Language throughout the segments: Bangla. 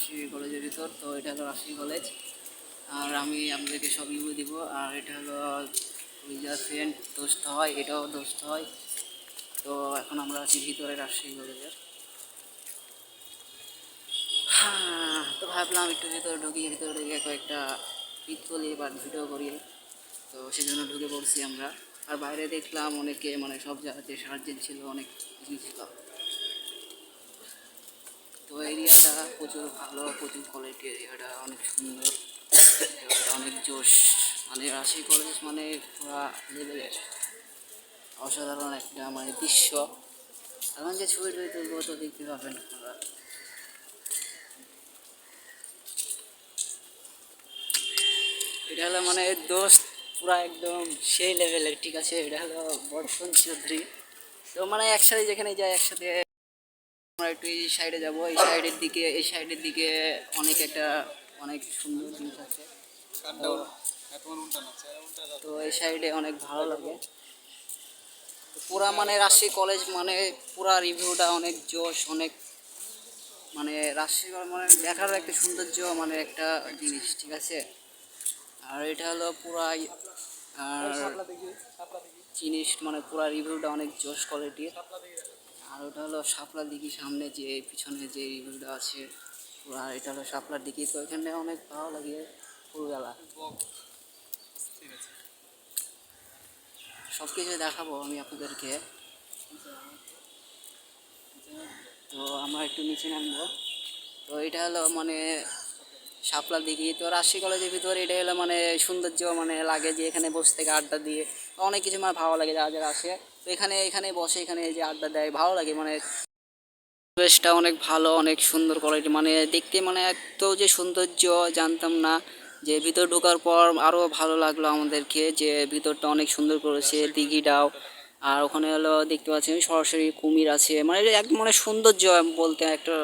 রাজশাহী কলেজের ভিতর। তো এটা হলো রাজশাহী কলেজ, আর আমি আপনাদেরকে সব রিভিউ দিব। আর এটা হলো লিজার ফ্রেন্ড দোস্ত হয়, এটাও দোস্ত হয়। তো এখন আমরা আছি ভিতরে রাজশাহী কলেজের। হ্যাঁ, তো ভাবলাম একটু ভিতরে ঢুকে কয়েকটা পিক তুলি বা ভিডিও করি, তো সেজন্য ঢুকে পড়ছি আমরা। আর বাইরে দেখলাম অনেকে মানে সব জায়গাতে সার্জেন ছিল, অনেক কিছু ছিল। তো এরিয়াটা প্রচুর ভালো, প্রচুর কোয়ালিটি, এরিয়াটা অনেক সুন্দর, এরিয়াটা অনেক জোশ। মানে রাজশাহী কলেজ মানে পুরা লেভেলের অসাধারণ একটা মানে দৃশ্য। এখন যে ছবি টবি তুলবো তো দেখতে পাবেন আপনারা। এটা হলো মানে দোস্ত পুরা একদম সেই লেভেলের, ঠিক আছে। এটা হলো বর্ষণ চৌধুরী। তো মানে একসাথে যেখানে যাই একসাথে। আমরা একটু এই সাইডে যাবো, এই সাইডের দিকে অনেক একটা অনেক সুন্দর জিনিস আছে। তো তো এই সাইডে অনেক ভালো লাগে। পুরা মানে রাজশাহী কলেজ মানে পুরা রিভিউটা অনেক জোশ, অনেক মানে রাজশাহী মানে দেখার একটা সৌন্দর্য, মানে একটা জিনিস, ঠিক আছে। আর এটা হলো পুরাই আর জিনিস মানে পুরা রিভিউটা অনেক জোশ কোয়ালিটির। আর ওটা হলো শাপলা দিঘি, সামনে যে পিছনে যে রিভিউটা আছে পুরা, এটা হলো শাপলার দিঘি। তো এখানে অনেক ভালো লাগে ফুলবেলা। সব কিছু দেখাবো আমি আপনাদেরকে। তো আমরা একটু নিচে নামবো। তো এটা হলো মানে শাপলা দিঘি। তো রাজশাহী কলেজের ভিতরে এটা হলো মানে সৌন্দর্য, মানে লাগে যে এখানে বসে থেকে আড্ডা দিয়ে অনেক কিছু মানে ভালো লাগে যারা যারা আসে। তো এখানে এখানে বসে, এখানে যে আড্ডা দেয় ভালো লাগে, মানে পরিবেশটা অনেক ভালো, অনেক সুন্দর কোয়ালিটি, মানে দেখতে মানে এত যে সৌন্দর্য জানতাম না। যে ভিতর ঢোকার পর আরও ভালো লাগলো আমাদেরকে, যে ভিতরটা অনেক সুন্দর করেছে দিঘিটাও। আর ওখানে হলো দেখতে পাচ্ছেন সরাসরি কুমির আছে, মানে এটা একদম মানে সৌন্দর্য বলতে একটা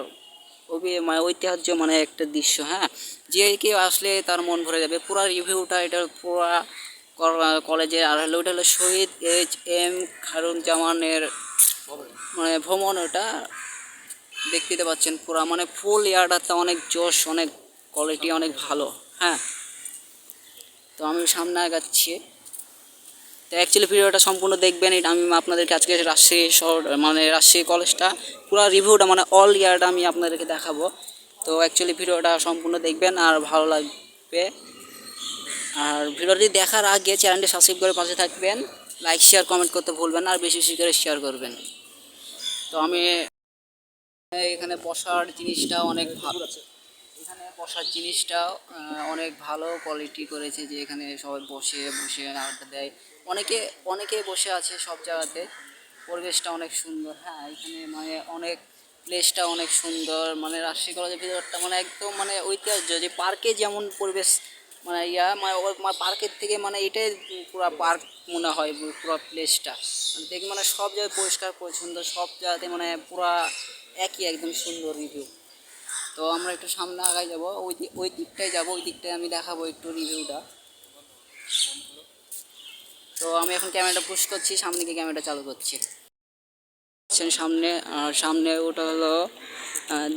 মানে ঐতিহ্য, মানে একটা দৃশ্য। হ্যাঁ, যে কেউ আসলে তার মন ভরে যাবে। পুরা রিভিউটা এটা পুরা কলেজের। আর হলো ওটা হলো শহীদ H.M. খায়রুজ্জামানের মানে ভ্রমণ। ওটা দেখতে পাচ্ছেন পুরা মানে ফুল এয়ারটাতে অনেক জোশ, অনেক কোয়ালিটি, অনেক ভালো। হ্যাঁ, তো আমি সামনে আগাচ্ছি। তো অ্যাকচুয়ালি ভিডিওটা সম্পূর্ণ দেখবেন। এটা আমি আপনাদেরকে আজকে রাজশাহী শহর মানে রাজশাহী কলেজটা পুরো রিভিউটা মানে অল ইয়ারটা আমি আপনাদেরকে দেখাবো। তো অ্যাকচুয়ালি ভিডিওটা সম্পূর্ণ দেখবেন আর ভালো লাগবে। আর ভিডিওটি দেখার আগে চ্যানেলটি সাবস্ক্রাইব করে পাশে থাকবেন, লাইক শেয়ার কমেন্ট করতে ভুলবেন না, আর বেশি বেশি করে শেয়ার করবেন। তো আমি এখানে বসার জিনিসটা অনেক ভালো, এখানে বসার জিনিসটাও অনেক ভালো কোয়ালিটি করেছে, যে এখানে সবাই বসে বসে আড্ডা দেয়। অনেকে অনেকে বসে আছে সব জায়গাতে, পরিবেশটা অনেক সুন্দর। হ্যাঁ, এখানে মানে অনেক প্লেসটা অনেক সুন্দর, মানে রাজশাহী কলেজের ভিতরটা মানে একদম মানে ঐতিহ্য, যে পার্কে যেমন পরিবেশ মানে মানে পার্কের থেকে মানে এটাই পুরো পার্ক মনে হয় পুরো প্লেসটা। দেখি মানে সব জায়গায় পরিষ্কার পরিচ্ছন্ন, সব জায়গাতে মানে পুরা একই একদম সুন্দর রিভিউ। তো আমরা একটু সামনে আগায় যাবো, ওই দিকটায় যাবো, ওই দিকটায় আমি দেখাবো একটু রিভিউটা। তো আমি এখন ক্যামেরাটা পুশ করছি, সামনে গিয়ে ক্যামেরাটা চালু করছি। সামনে আর সামনে ওটা হলো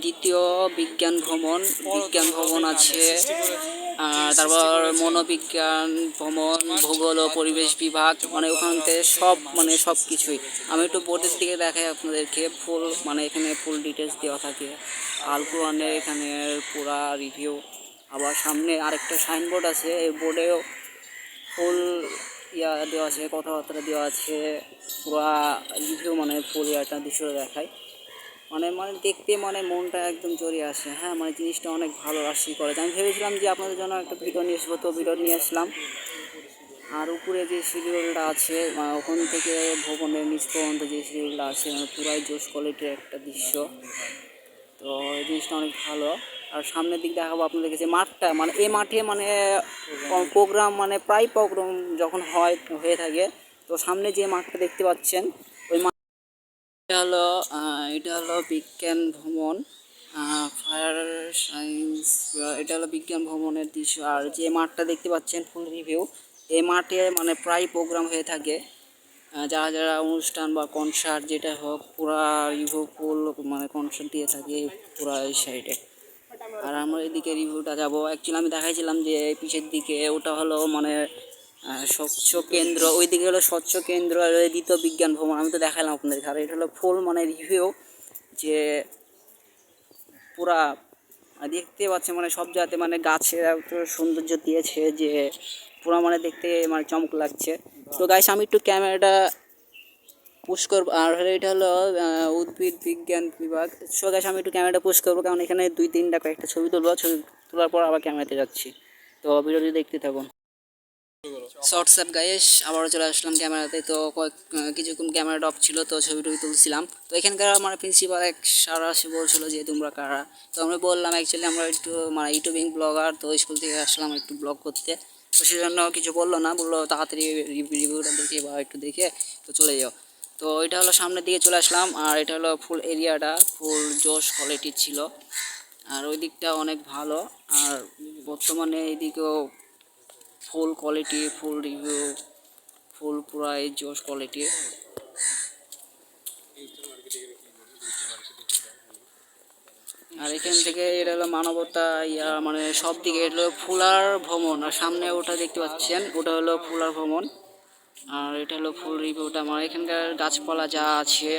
দ্বিতীয় বিজ্ঞান ভবন আছে। তারপর মনোবিজ্ঞান ভবন, ভূগোল ও পরিবেশ বিভাগ, মানে ওখান থেকে সব মানে সব কিছুই। আমি একটু বোর্ডের দিকে দেখাই আপনাদেরকে, ফুল মানে এখানে ফুল ডিটেলস দেওয়া থাকে, আল কোরআনের এখানে পুরা রিভিউ। আবার সামনে আরেকটা সাইনবোর্ড আছে, এই বোর্ডেও ফুল দেওয়া আছে, কথাবার্তা দেওয়া আছে, পুরা রিভিউ মানে ফুল ইয়াটা দৃশ্য দেখায়। মানে মানে দেখতে মানে মনটা একদম জড়িয়ে আসে। হ্যাঁ, মানে জিনিসটা অনেক ভালো রাজশাহী কলেজ। আমি ভেবেছিলাম যে আপনাদের জন্য একটা ভিডিও নিয়ে আসবো, তো ভিডিও নিয়ে আসলাম। আর উপরে যে শিডিউলটা আছে মানে ওখান থেকে ভবনের নিচ পর্যন্ত যে শিডিউলটা আছে মানে পুরাই জোশ কোয়ালিটির একটা দৃশ্য। তো এই জিনিসটা অনেক ভালো। আর সামনের দিক দেখাবো আপনাদের কাছে মাঠটা, মানে এই মাঠে মানে প্রোগ্রাম মানে প্রায় প্রোগ্রাম যখন হয়ে থাকে। তো সামনে যে মাঠটা দেখতে পাচ্ছেন ওই হলো এটা হলো বিজ্ঞান ভবন, ফায়ার সায়েন্স। এটা হলো বিজ্ঞান ভবনের দৃশ্য। আর যে মাঠটা দেখতে পাচ্ছেন ফুল রিভিউ, এই মাঠে মানে প্রায় প্রোগ্রাম হয়ে থাকে। যারা যারা অনুষ্ঠান বা কনসার্ট যেটা হোক পুরা রিভিউ ফুল মানে কনসার্ট দিয়ে থাকে পুরা এই সাইডে। আর আমরা এদিকে রিভিউটা যাব। অ্যাকচুয়ালি আমি দেখাইছিলাম যে পিছের দিকে ওটা হলো মানে স্বচ্ছ কেন্দ্র, ওই দিকে হলো স্বচ্ছ কেন্দ্র আর দ্বিতীয় বিজ্ঞান ভবন। আমি তো দেখালাম আপনাদের। আর এটা হলো ফুল মানে রিভিউ যে পুরা দেখতে পাচ্ছে মানে সব জায়গাতে মানে গাছের এত সৌন্দর্য দিয়েছে যে পুরা মানে দেখতে মানে চমক লাগছে। তো গাইস আমি একটু ক্যামেরাটা পুশ করবো। আর হলো এটা হলো উদ্ভিদ বিজ্ঞান বিভাগ। সো গাইস আমি একটু ক্যামেরাটা পুশ করবো, কারণ এখানে 2-3টা কয়েকটা ছবি তুলবো। ছবি তোলার পর আবার ক্যামেরাতে যাচ্ছি। তো ভিডিওটি দেখতে থাকুন। হোয়াটসঅ্যাপ গাইস আবারও চলে আসলাম ক্যামেরাতে। তো কিছুক্ষণ ক্যামেরাটা অফ ছিল, তো ছবি টবি তুলছিলাম। তো এখানকার আমার প্রিন্সিপাল এক স্যার আসে বলছিল যে তোমরা কারা। তো আমরা বললাম অ্যাকচুয়ালি আমরা একটু মানে ইউটিউবিং ব্লগার, তো স্কুল থেকে আসলাম একটু ব্লগ করতে। তো সেজন্য কিছু বললো না, বললো তাড়াতাড়ি রিভিউটা দেখে বা একটু দেখে তো চলে যাও। তো এটা হলো সামনের দিকে চলে আসলাম। আর এটা হলো ফুল এরিয়াটা ফুল জোশ কোয়ালিটির ছিল। আর ওই দিকটা অনেক ভালো। আর বর্তমানে এইদিকেও ফুল কোয়ালিটি, ফুল রিভিউ, ফুল পুরাই জোশ কোয়ালিটি। আর এখান থেকে এটা হলো মানবতা মানে সব দিকে এটা হলো ফুলার ভ্রমণ। আর সামনে ওটা দেখতে পাচ্ছেন ওটা হলো ফুলার ভ্রমণ। আর এটা হলো ফুল রিভিউটা। আমার এখানকার গাছপালা যা আছে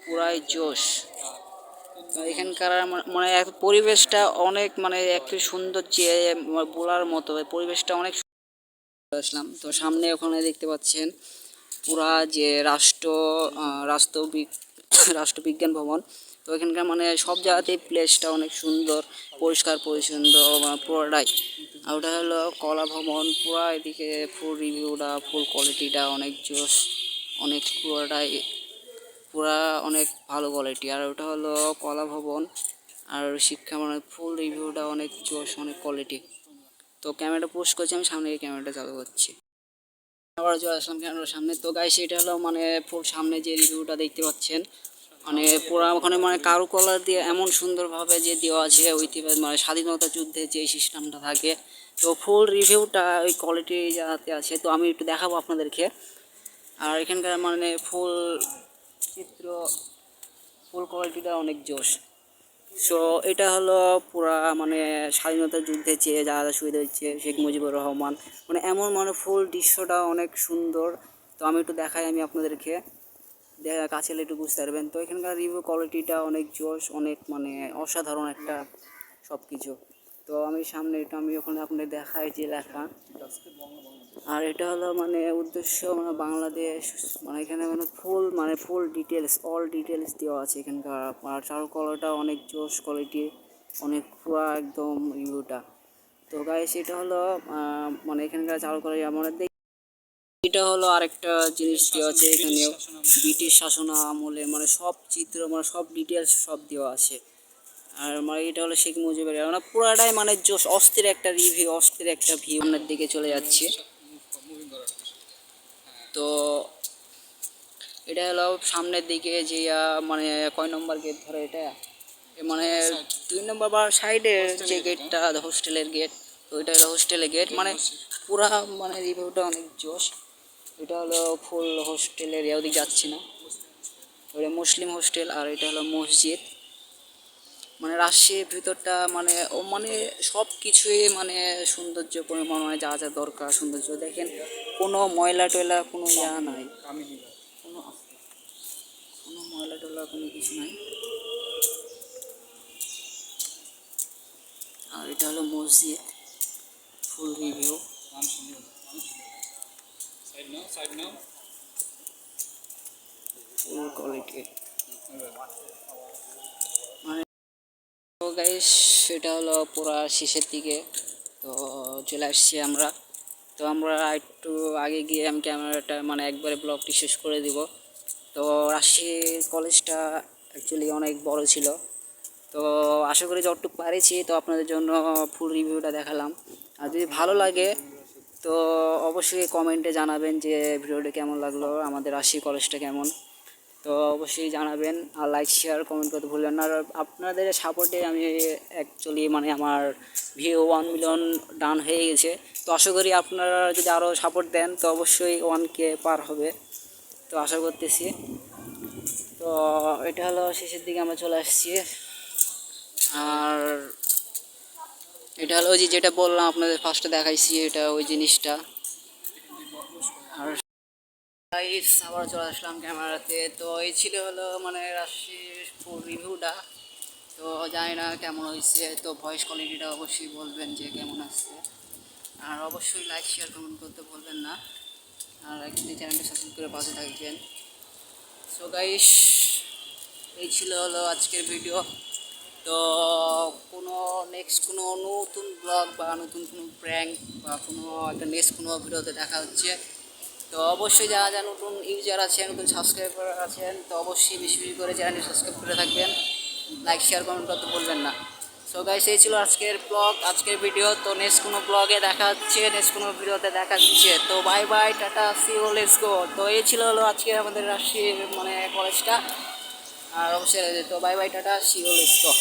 পুরাই জোশ। এখানকার মানে পরিবেশটা অনেক মানে একটু সুন্দর যে বলার মতো, পরিবেশটা অনেক আসলাম। তো সামনে ওখানে দেখতে পাচ্ছেন পুরা যে রাষ্ট্রবিজ্ঞান ভবন। তো এখানকার মানে সব জায়গাতেই প্লেসটা অনেক সুন্দর, পরিষ্কার পরিচ্ছন্ন পুরোটাই। আর ওটা হলো কলা ভবন। পুরা এদিকে ফুল রিভিউটা ফুল কোয়ালিটিটা অনেক জোশ, অনেক পুরা অনেক ভালো কোয়ালিটি। আর ওটা হলো কলা ভবন। আর শিক্ষা মানে ফুল রিভিউটা অনেক জোশ, অনেক কোয়ালিটি। তো ক্যামেরাটা পোস্ট করছি, আমি সামনে ক্যামেরাটা চালু করছি। আবার চলে আসলাম ক্যামেরার সামনে। তো গাইস এটা হলো মানে ফুল সামনে যে রিভিউটা দেখতে পাচ্ছেন মানে পুরা ওখানে মানে কারুকলার দিয়ে এমন সুন্দরভাবে যে দেওয়া আছে ঐতিহ্য মানে স্বাধীনতা যুদ্ধে যে সিস্টেমটা থাকে। তো ফুল রিভিউটা ওই কোয়ালিটি যাতে আছে, তো আমি একটু দেখাবো আপনাদেরকে। আর এখানকার মানে ফুল চিত্র ফুল কোয়ালিটিটা অনেক জোশ। সো এটা হলো পুরা মানে স্বাধীনতা যুদ্ধে যে যা যা শহীদ হয়েছে শেখ মুজিবুর রহমান, মানে এমন মানে ফুল দৃশ্যটা অনেক সুন্দর। তো আমি একটু দেখাই আমি আপনাদেরকে, কাছে এলে একটু বুঝতে পারবেন। তো এখানকার রিভিউ কোয়ালিটিটা অনেক জোশ, অনেক মানে অসাধারণ একটা সব কিছু। তো আমি সামনে এটা আমি ওখানে আপনাদের দেখাই যে লেখা। আর এটা হলো মানে উদ্দেশ্য মানে বাংলাদেশ, মানে এখানে মানে ফুল ডিটেলস অল ডিটেলস দেওয়া আছে এখানকার। আর চারুকলাটা অনেক জোশ কোয়ালিটি, অনেক পুরা একদম রিভিউটা। তো গাইস এটা হলো মানে এখানকার চারুকলা আমাদের এটা হলো আরেকটা জিনিস দেওয়া আছে এখানেও, ব্রিটিশ শাসন আমলে মানে সব চিত্র মানে সব ডিটেলস সব দেওয়া আছে। আর মানে এটা হলো শেখ মুজিবের মানে পুরাটাই মানে জোশ, অস্থির একটা রিভিউ, অস্থির একটা ভিউ। আপনার দিকে চলে যাচ্ছে। তো এটা হলো সামনের দিকে যে মানে কয় নম্বর গেট ধরে এটা মানে 2 নম্বর বা সাইডের যে গেটটা হোস্টেলের গেট। তো এটা হলো হোস্টেলের গেট মানে পুরা মানে রিভিউটা অনেক জোশ। এটা হলো ফুল হোস্টেল এরিয়া, ওদিকে যাচ্ছি না, ওটা মুসলিম হোস্টেল। আর এটা হলো মসজিদ। মানে রাজশাহীর ভিতরটা মানে ও মানে সব কিছুই মানে সৌন্দর্য পরিমাণ হয়, যা যা দরকার সৌন্দর্য দেখেন, কোনো ময়লা টয়লা কোনো নাই, কোনো কোনো ময়লা টয়লা কোনো কিছু নাই। আর এটা হলো মসজিদ ফুল রিভিউ ফুল কোয়ালিটি। মানে তো গাইস সেটা হলো পুরা শেষের দিকে। তো চলে আসছি আমরা। তো আমরা একটু আগে গিয়ে আমি ক্যামেরাটা মানে একবারে ব্লগটি শেষ করে দিব। তো রাজশাহী কলেজটা অ্যাকচুয়ালি অনেক বড় ছিল। তো আশা করি যতটুকু পারেছি তো আপনাদের জন্য ফুল রিভিউটা দেখালাম। আর যদি ভালো লাগে তো অবশ্যই কমেন্টে জানাবেন যে ভিডিওটা কেমন লাগলো, আমাদের রাজশাহী কলেজটা কেমন। তো অবশ্যই জানাবেন। আর লাইক শেয়ার কমেন্ট করতে ভুলবেন না। আর আপনাদের সাপোর্টে আমি অ্যাকচুয়ালি মানে আমার ভিউ 1 মিলিয়ন ডান হয়ে গেছে। তো আশা করি আপনারা যদি আরও সাপোর্ট দেন তো অবশ্যই 1K পার হবে, তো আশা করতেছি। তো এটা হলো শেষের দিকে আমরা চলে আসছি। আর এটা হলো ওই যে যেটা বললাম আপনাদের ফার্স্টে দেখাইছি, এটা ওই জিনিসটা। আর গাইস আবার চলে আসলাম ক্যামেরাতে। তো এই ছিল হলো মানে রাশির ফুল রিভিউটা। তো জানি না কেমন হয়েছে, তো ভয়েস কোয়ালিটিটা অবশ্যই বলবেন যে কেমন আসছে। আর অবশ্যই লাইক শেয়ার কমেন্ট করতে বলবেন না। আর একটি চ্যানেলটা সাবস্ক্রাইব করে পাশে থাকবেন। সো গাইস, এই ছিল হলো আজকের ভিডিও। তো কোনো নেক্সট কোনো নতুন ব্লগ বা নতুন কোনো প্র্যাঙ্ক বা কোনো একটা নেক্সট কোনো ভিডিওতে দেখা হচ্ছে। তো অবশ্যই যারা যারা নতুন ইউজার আছেন, নতুন সাবস্ক্রাইবার আছেন, তো অবশ্যই বেশি বেশি করে চ্যানেলটি সাবস্ক্রাইব করে থাকবেন, লাইক শেয়ার কমেন্ট করতে বলবেন না। সো গাইস, এই ছিল আজকের ব্লগ, আজকের ভিডিও। তো নেক্সট কোনো ব্লগে দেখা হচ্ছে, নেক্সট কোনো ভিডিওতে দেখা হচ্ছে। তো bye bye, tata, see you, let's go. তো এই ছিল হলো আজকে আমাদের রাজশাহীর মানে কলেজটা। আর অবশ্যই তো bye bye, tata, see you, let's go.